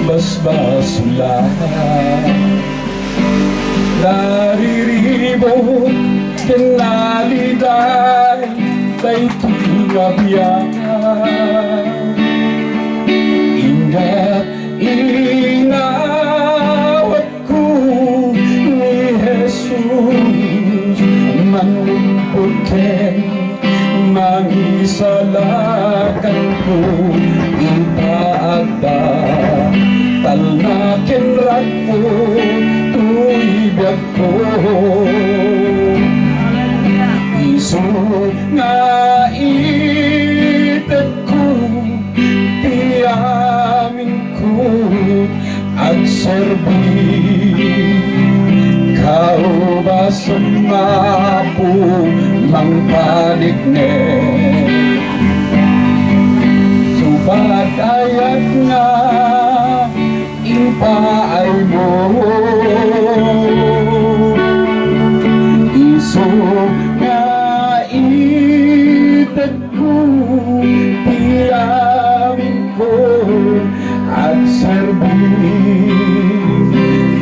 basbasulan. Nariribot kinaliday tay tingabyan. Ingat inawat ko ni Jesus, mangumputken mangisalakan ko ipaagda talnaken rakpo tuibag ko. Isu nga ited ko tiyamin ko at serbi kau ba sumapu mang panigne subat ayat nga impaay mo. Isu nga ited ko tiyamin ko at serbi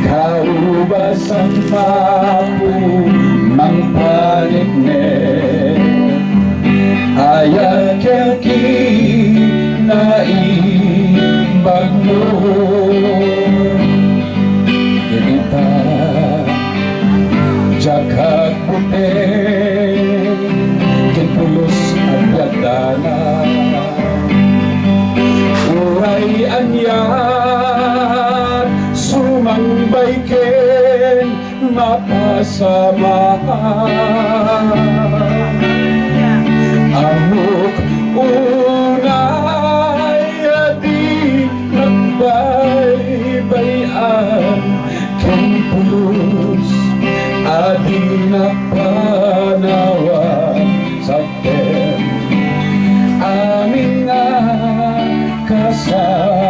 kau ba sumapu mang panigne ayat kaki na ibag mo. Ganita jagat puti kinpulos at ladana uray anyat sumangbay ken mapasamahan. Amok unay adi nagbaybayan ken pulos adi napanawan sa tem amin nga kasama.